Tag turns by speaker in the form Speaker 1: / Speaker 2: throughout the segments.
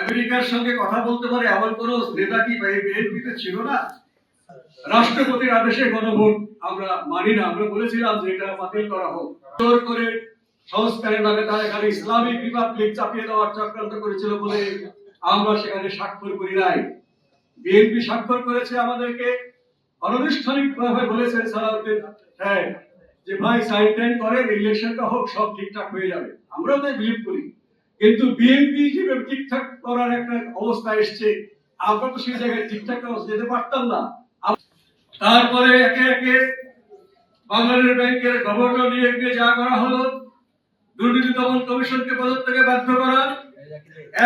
Speaker 1: আমেরিকার সঙ্গে কথা বলতে পারে এমন কোন নেতা কি বিএনপিতে ছিল না? রাষ্ট্রপতির আদেশে গণভোট আমরা মানি না, আমরা বলেছিলাম যে এটা বাতিল করা হোক। জোর করে সংস্কারের নামে তারা এখানে ইসলামিক রিপাবলিক চাপিয়ে দেওয়ার চক্রান্ত করেছিল বলে আমরা সেখানে স্বাক্ষর করি নাই। বিএনপি স্বাক্ষর করেছে, আমাদেরকে অনানুষ্ঠানিক ভাবে বলেছেন সালাউদ্দিন সাহেব যে ভাই সাইন টাইন করেন, ইলেকশনটা হোক, সব ঠিকঠাক হয়ে যাবে। আমরাও তাই বিলিভ করি, কিন্তু বিএনপি যেভাবে ঠিকঠাক করার একটা অবস্থা এসছে, আমরা তো সেই জায়গায় ঠিকঠাক যেতে পারতাম না। তারপরে একে একে বাংলাদেশ ব্যাংকের গভর্নর নিয়ে যা করা হলো, দুর্নীতি দমন কমিশনকে পদত্যাগে বাধ্য করা,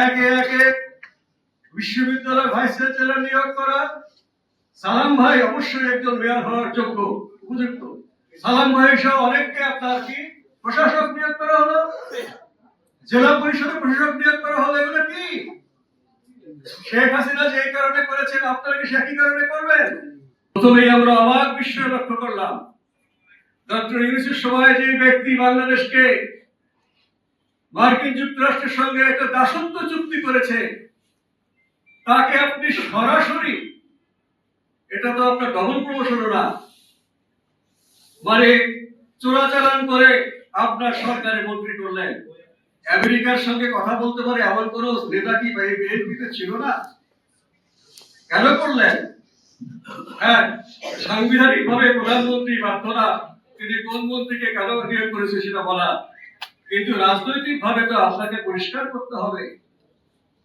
Speaker 1: একে একে বিশ্ববিদ্যালয় ভাইস চ্যান্সেলর নিয়োগ করা। সালাম ভাই অবশ্যই একজন মেয়র হওয়ার যোগ্য, উপযুক্ত। সালাম ভাই সহ অনেককে আপনার কি প্রশাসক নিয়োগ করা হলো, জেলা পরিষদে প্রশাসক নিয়োগ করা হলো। এগুলো কি শেখ হাসিনা যে কারণে করেছেন, আপনারা কি একই কারণে করবেন? প্রথমেই আমরা অবাক বিস্ময় লক্ষ্য করলাম, ডক্টর ইউনূসের সময় যে ব্যক্তি বাংলাদেশকে মার্কিন যুক্তরাষ্ট্রের সঙ্গে একটা দাসত্ব চুক্তি করেছে, তাকে আপনি সরাসরি, এটা তো আপনার ডবল প্রমোশন না, মানে চোরাচালান করে আপনার সরকারে মন্ত্রী করলেন। আমেরিকার সঙ্গে কথা বলতে পারে এমন কোন নেতা কি বিএনপিতে ছিল না? কেন করলেন? হ্যাঁ, সাংবিধানিক ভাবে প্রধানমন্ত্রী বাধ্য না তিনি কোন মন্ত্রীকে কেন নিয়োগ করেছে সেটা বলা, কিন্তু রাজনৈতিক ভাবে তো আপনাকে পরিষ্কার করতে হবে।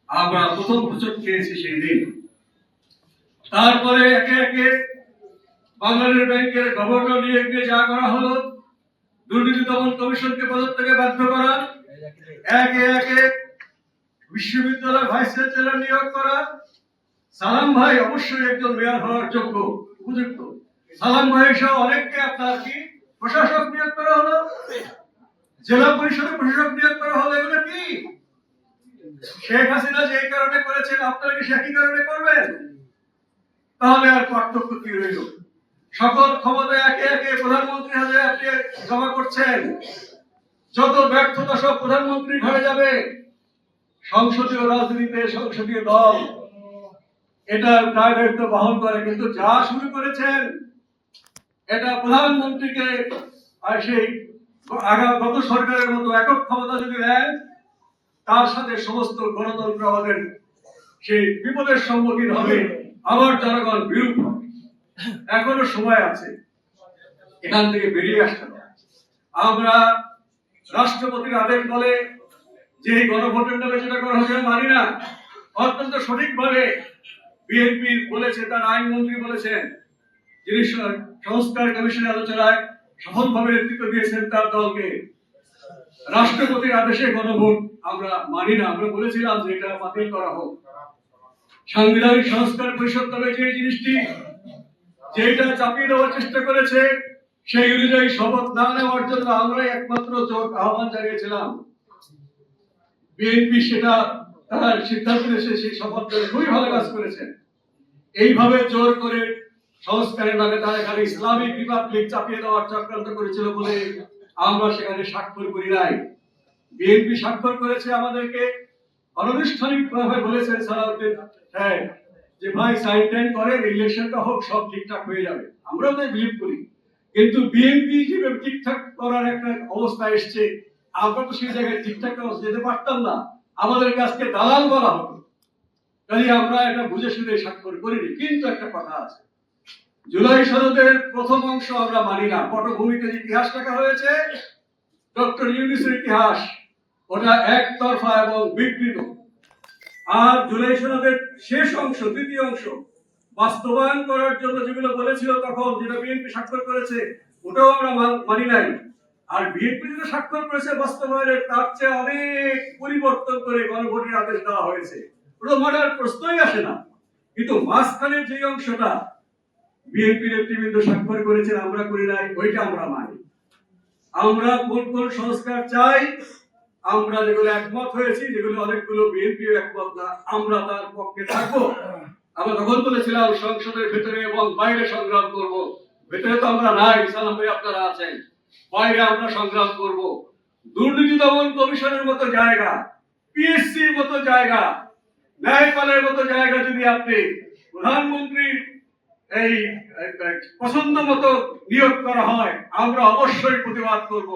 Speaker 1: আমরা প্রথম হোঁচট খেয়েছি সেই দিন। তারপরে একে একে বাংলাদেশ ব্যাংকের গভর্নর নিয়ে যা করা হলো, দুর্নীতি দমন কমিশনকে পদত্যাগে বাধ্য করা, একে একে বিশ্ববিদ্যালয় ভাইস চ্যান্সেলর নিয়োগ করা। সালাম ভাই অবশ্যই একজন মেয়র হওয়ার যোগ্য, উপযুক্ত। সালাম ভাই সহ অনেককে আপনার কি প্রশাসক নিয়োগ করা হলো, জেলা পরিষদে প্রশাসক নিয়োগ করা হলো। এগুলো কি শেখ হাসিনা যে কারণে করেছেন, আপনারা কি একই কারণে করবেন? তাহলে আর পার্থক্য কি রইল? সকল ক্ষমতা একে একে প্রধানমন্ত্রী হাতে আপনি জমা করছেন, যত ব্যর্থতা সব প্রধানমন্ত্রী ঘরে যাবে। সংসদীয় রাজনীতিতে সংসদীয় দল এটা দায় দায়িত্ব বহন করে, কিন্তু যা শুরু করেছেন এটা প্রধানমন্ত্রীকে আর সেই গত সরকারের মতো একক ক্ষমতা যদি দেন, তার সাথে সমস্ত গণতন্ত্র আমাদের সেই বিপদের সম্মুখীন হবে, আবার জনগণ বিরূপ হবে। এখনো সময় আছে এখান থেকে বেরিয়ে আসতে হবে। আমরা রাষ্ট্রপতির আদেশ বলে যে গণভোটের নামে যেটা করা হচ্ছে মানি না। অত্যন্ত সঠিকভাবে বিএনপি বলেছে, তার আইনমন্ত্রী বলেছেন, যিনি সংস্কার কমিশনের আলোচনায় সফলভাবে নেতৃত্ব দিয়েছেন তার দলকে, রাষ্ট্রপতির আদেশে গণভোট আমরা মানি না, আমরা বলেছিলাম যে এটা বাতিল করা হোক। সাংবিধানিক সংস্কার পরিষদ তবে যে জিনিসটি যেটা চাপিয়ে দেওয়ার চেষ্টা করেছে, সেই অনুযায়ী শপথ না নেওয়ার জন্য আমরাই একমাত্র জোট আহ্বান জানিয়েছিলাম। বিএনপি সেটা তার সিদ্ধান্ত এসে সেই শপথ করে খুবই ভালো কাজ করেছেন। এইভাবে জোর করে সংস্কারের নামে তারা এখানে ইসলামিক রিপাবলিক চাপিয়ে দেওয়ার চক্রান্ত করেছিল বলে আমরা সেখানে স্বাক্ষর করি নাই। বিএনপি স্বাক্ষর করেছে, আমাদেরকে অনানুষ্ঠানিক ভাবে বলেছেন সালাউদ্দিন সাহেব যে ভাই সাইন টাইন করেন, ইলেকশনটা হোক, সব ঠিকঠাক হয়ে যাবে। আমরাও তাই বিলিভ করি, কিন্তু বিএনপি যেভাবে ঠিকঠাক করার একটা অবস্থা এসছে, আমরা তো সেই জায়গায় ঠিকঠাক যেতে পারতাম না। আমাদের কাছকে দালাল বলা হতো, তাই আমরা এটা বুঝে শুনে স্বাক্ষর করিনি। কিন্তু একটা কথা আছে, জুলাই সনদের প্রথম অংশ আমরা মানি না। পটভূমিতে ইতিহাস লেখা হয়েছে, ডক্টর ইউনূসের ইতিহাস, ওটা একতরফা এবং বিকৃত। আর জুলাই সনদের শেষ অংশ, দ্বিতীয় অংশ বাস্তবায়ন করার জন্য যেগুলো বলেছিল তখন, যেটা বিএনপি স্বাক্ষর করেছে, ওটাও আমরা মানি নাই। আর বিএনপি যেটা স্বাক্ষর করেছে বাস্তবায়নের, তার চেয়ে অনেক পরিবর্তন করে গণভোটের আদেশ দেওয়া হয়েছে। ওটা মানার প্রশ্নই আসে না। কিন্তু মাঝখানের যে অংশটা বিএনপি নেতৃবৃন্দ স্বাক্ষর করেছেন, আমরা করি নাই, ওইটা আমরা মানি। আমরা কোন কোন সংস্কার চাই, আমরা যেগুলো একমত হয়েছি, যেগুলো অনেকগুলো বিএনপি একমত না, আমরা তার পক্ষে থাকবো। আমরা তখন বলেছিলাম সংসদের ভেতরে এবং বাইরে সংগ্রাম করব। ভেতরে তো আমরা নাই, সালাম ভাই আপনারা আছেন, বাইরে আমরা সংগ্রাম করব। দুর্নীতি দমন কমিশনের মতো জায়গা, পিএসসির মতো জায়গা, ন্যায়পালের মতো জায়গা যদি আপনি প্রধানমন্ত্রীর এই পছন্দ মতো নিয়োগ করা হয়, আমরা অবশ্যই প্রতিবাদ করব।